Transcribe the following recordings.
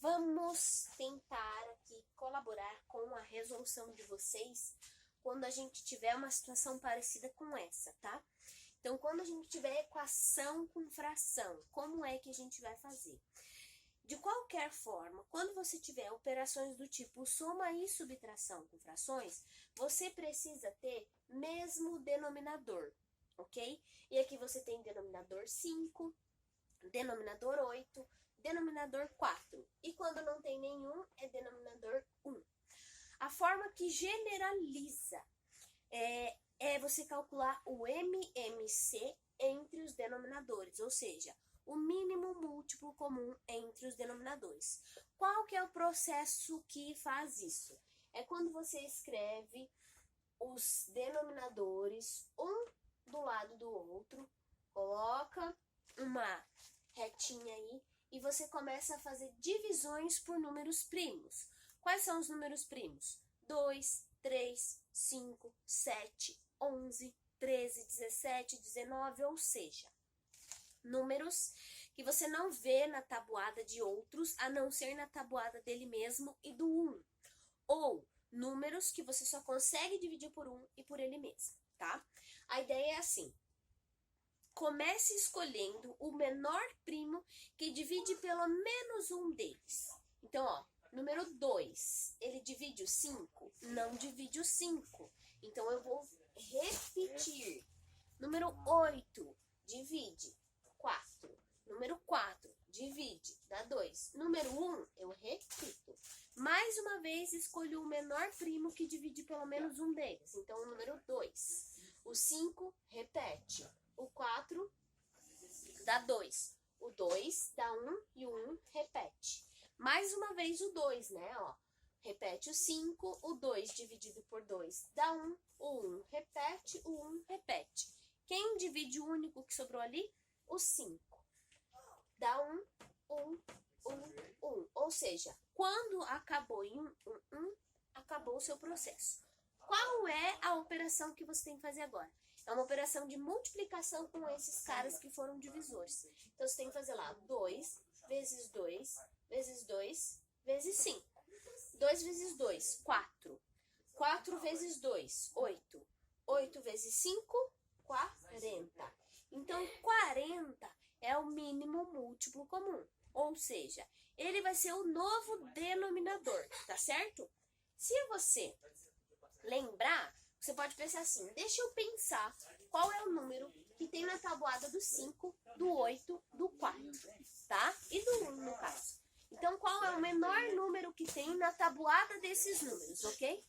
Vamos tentar aqui colaborar com a resolução de vocês quando a gente tiver uma situação parecida com essa, tá? Então, quando a gente tiver equação com fração, como é que a gente vai fazer? De qualquer forma, quando você tiver operações do tipo soma e subtração com frações, você precisa ter mesmo denominador, ok? E aqui você tem denominador 5, denominador 8, denominador 4. E quando não tem nenhum, é denominador 1. A forma que generaliza é você calcular o MMC entre os denominadores, ou seja, o mínimo múltiplo comum entre os denominadores. Qual que é o processo que faz isso? É quando você escreve os denominadores um do lado do outro, coloca uma retinha aí e você começa a fazer divisões por números primos. Quais são os números primos? 2, 3, 5, 7, 11, 13, 17, 19, ou seja, números que você não vê na tabuada de outros, a não ser na tabuada dele mesmo e do 1. Ou números que você só consegue dividir por 1 e por ele mesmo, tá? A ideia é assim. Comece escolhendo o menor primo que divide pelo menos um deles. Então, ó, número 2, ele divide o 5? Não divide o 5. Então, eu vou repetir. Número 8, divide 4. Número 4, divide, dá 2. Número 1, eu repito. Mais uma vez, escolho o menor primo que divide pelo menos um deles. Então, o número 2. O 5, repete. O 4 dá 2. O 2 dá 1 e o 1 repete. Mais uma vez o 2, né? Ó, repete o 5, o 2 dividido por 2 dá 1, o 1 repete, o 1 repete. Quem divide o único que sobrou ali? O 5. Dá 1, 1, 1, 1. Ou seja, quando acabou em 1, 1, 1, acabou o seu processo. Qual é a operação que você tem que fazer agora? É uma operação de multiplicação com esses caras que foram divisores. Então, você tem que fazer lá 2 vezes 2 vezes 2 vezes 5. 2 vezes 2, 4. 4 vezes 2, 8. 8 vezes 5, 40. Então, 40 é o mínimo múltiplo comum. Ou seja, ele vai ser o novo denominador, tá certo? Se você lembrar, você pode pensar assim, deixa eu pensar qual é o número que tem na tabuada do 5, do 8, do 4, tá? E do 1, no caso. Então, qual é o menor número que tem na tabuada desses números, ok?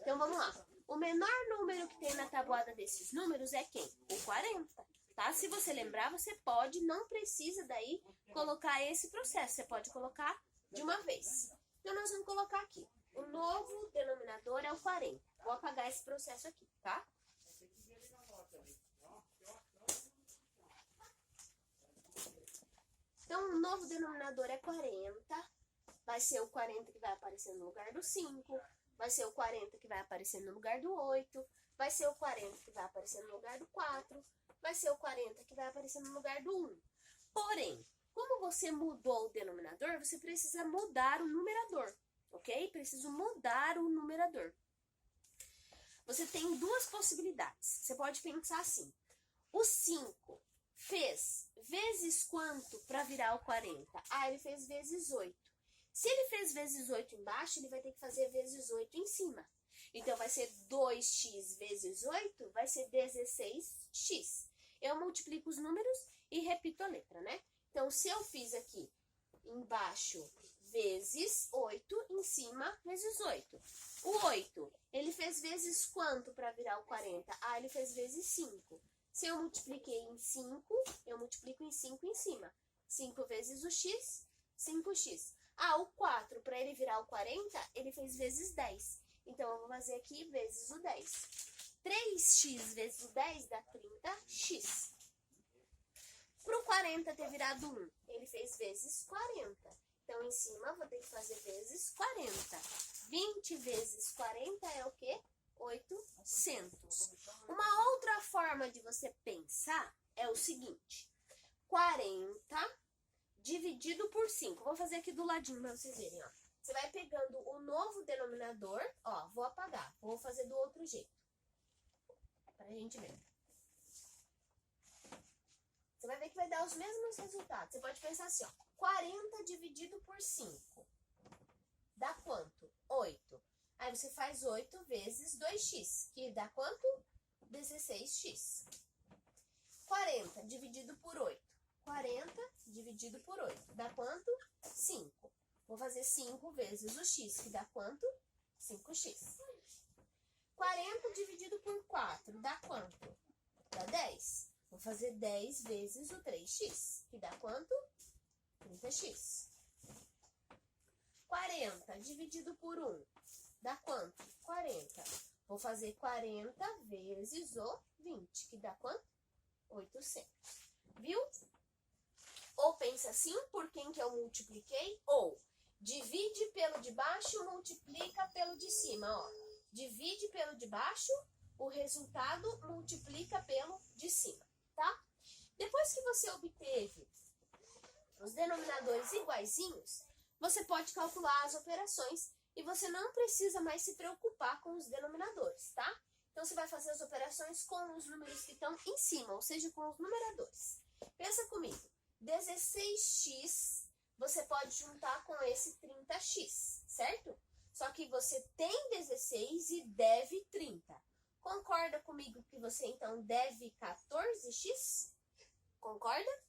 Então, vamos lá. O menor número que tem na tabuada desses números é quem? O 40, tá? Se você lembrar, você pode, não precisa daí colocar esse processo. Você pode colocar de uma vez. Então, nós vamos colocar aqui. O novo denominador é o 40. Vou apagar esse processo aqui, tá? Então, o novo denominador é 40. Vai ser o 40 que vai aparecer no lugar do 5. Vai ser o 40 que vai aparecer no lugar do 8. Vai ser o 40 que vai aparecer no lugar do 4. Vai ser o 40 que vai aparecer no lugar do 1. Porém, como você mudou o denominador, você precisa mudar o numerador, ok? Preciso mudar o numerador. Você tem duas possibilidades. Você pode pensar assim. O 5 fez vezes quanto para virar o 40? Ah, ele fez vezes 8. Se ele fez vezes 8 embaixo, ele vai ter que fazer vezes 8 em cima. Então, vai ser 2x vezes 8, vai ser 16x. Eu multiplico os números e repito a letra, né? Então, se eu fiz aqui embaixo vezes 8, em cima vezes 8. O 8, ele fez vezes quanto para virar o 40? Ah, ele fez vezes 5. Se eu multipliquei em 5, eu multiplico em 5 em cima. 5 vezes o x, 5x. Ah, o 4, para ele virar o 40, ele fez vezes 10. Então, eu vou fazer aqui vezes o 10. 3x vezes o 10 dá 30x. Para o 40 ter virado 1, ele fez vezes 40. Então, em cima, eu vou ter que fazer vezes 40. 20 vezes 40 é o quê? 800. Uma outra forma de você pensar é o seguinte. 40 dividido por 5. Vou fazer aqui do ladinho para vocês verem, ó. Você vai pegando o novo denominador, ó, vou apagar, vou fazer do outro jeito, pra gente ver. Você vai ver que vai dar os mesmos resultados. Você pode pensar assim, ó, 40 dividido por 5, dá quanto? 8. Aí você faz 8 vezes 2x, que dá quanto? 16x. 40 dividido por 8. 40 dividido por 8, dá quanto? 5. Vou fazer 5 vezes o x, que dá quanto? 5x. 40 dividido por 4, dá quanto? Dá 10. Vou fazer 10 vezes o 3x, que dá quanto? 30x. 40 dividido por 1, dá quanto? 40. Vou fazer 40 vezes o 20, que dá quanto? 800. Viu? Ou pensa assim, por quem que eu multipliquei, ou divide pelo de baixo, multiplica pelo de cima, ó. Divide pelo de baixo, o resultado multiplica pelo de cima, tá? Depois que você obteve os denominadores iguaizinhos, você pode calcular as operações e você não precisa mais se preocupar com os denominadores, tá? Então, você vai fazer as operações com os números que estão em cima, ou seja, com os numeradores. Pensa comigo, 16x você pode juntar com esse 30x, certo? Só que você tem 16 e deve 30. Concorda comigo que você então deve 14x? Concorda?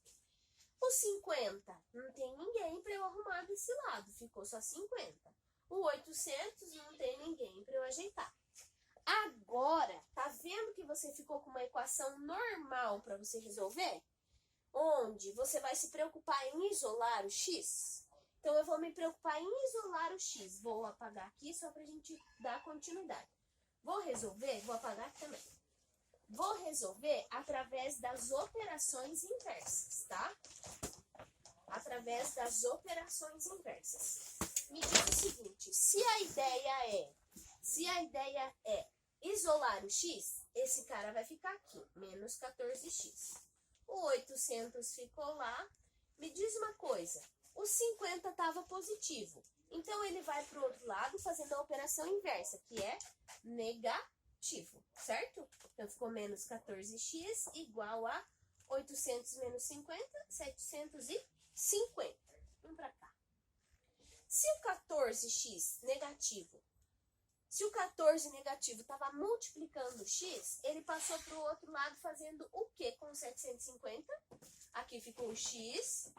O 50, não tem ninguém para eu arrumar desse lado, ficou só 50. O 800 não tem ninguém para eu ajeitar. Agora, tá vendo que você ficou com uma equação normal para você resolver? Onde você vai se preocupar em isolar o x? Então, eu vou me preocupar em isolar o x. Vou apagar aqui só para a gente dar continuidade. Vou resolver, vou apagar aqui também. Vou resolver através das operações inversas, tá? Através das operações inversas. Me diz o seguinte, se a ideia é isolar o x, esse cara vai ficar aqui, menos 14x. O 800 ficou lá. Me diz uma coisa, o 50 estava positivo, então ele vai para o outro lado fazendo a operação inversa, que é negativo, certo? Então ficou menos 14x igual a 800 menos 50, 750. Vamos para cá. Se o 14x negativo, se o 14 negativo estava multiplicando o x, ele passou para o outro lado fazendo o que com 750? Aqui ficou o x,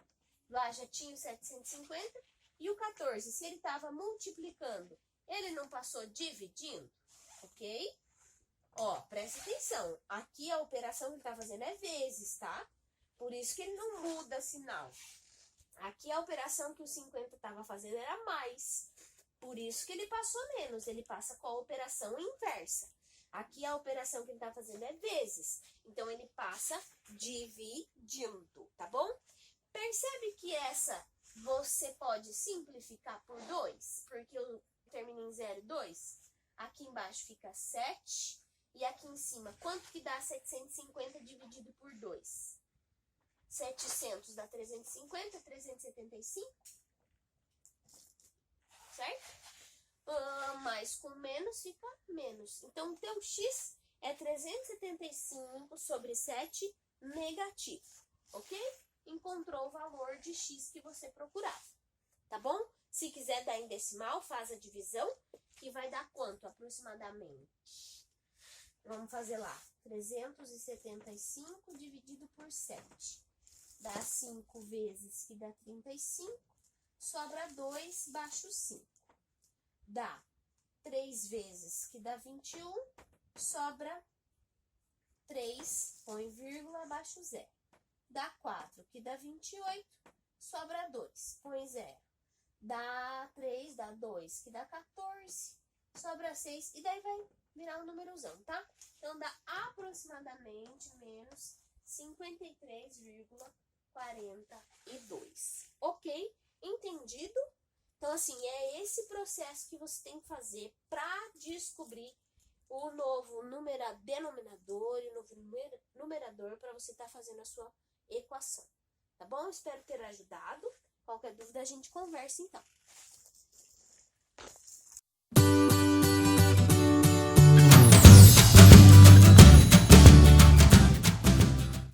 lá já tinha o 750. E o 14, se ele estava multiplicando, ele não passou dividindo, ok? Ó, presta atenção. Aqui a operação que ele está fazendo é vezes, tá? Por isso que ele não muda sinal. Aqui a operação que o 50 estava fazendo era mais. Por isso que ele passou menos. Ele passa com a operação inversa. Aqui a operação que ele está fazendo é vezes. Então, ele passa dividindo, tá bom? Percebe que essa você pode simplificar por 2, porque eu termino em 0, 2. Aqui embaixo fica 7. E aqui em cima, quanto que dá 750 dividido por 2? 700 dá 350, 375. Certo? Mas com menos fica menos. Então, o teu x é 375 sobre 7 negativo, ok? Encontrou o valor de x que você procurava, tá bom? Se quiser dar em decimal, faz a divisão, que vai dar quanto aproximadamente? Vamos fazer lá, 375 dividido por 7. Dá 5 vezes, que dá 35, sobra 2, baixo 5. Dá 3 vezes, que dá 21, sobra 3, põe vírgula, abaixo 0. Dá 4, que dá 28, sobra 2, põe 0. Dá 3, dá 2, que dá 14, sobra 6, e daí vai virar um númerozão, tá? Então, dá aproximadamente menos 53,42. Ok? Entendido? Então, assim, é esse processo que você tem que fazer para descobrir o novo denominador e o novo numerador para você estar fazendo a sua equação. tá bom? Espero ter ajudado. Qualquer dúvida a gente conversa então.